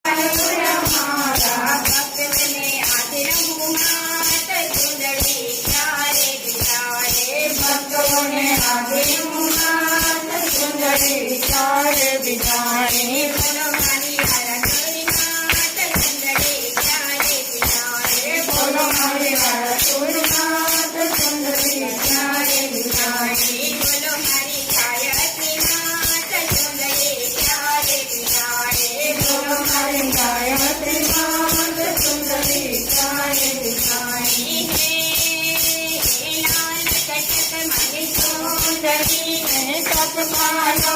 મારા ભક્તને આધીન માત ચુંદડી ક્યારે બિચારે ભક્તોને આધીન માત ચુંદડી ક્યારે બિચારે બોલો મારી વાળા માત ચુંદડી ક્યારે બિચારે બોલો મારી વાળા માત ચુંદડી ક્યારે બિચારે બોલો મારી ગાયત્રી માત ચુંદડી ક્યારે બિચારે બોલો મારી ગાયત્રી માત ચુંદડી ક્યારે બિચારે હે લાલ કટક મારી ચુંદડી સતપાલો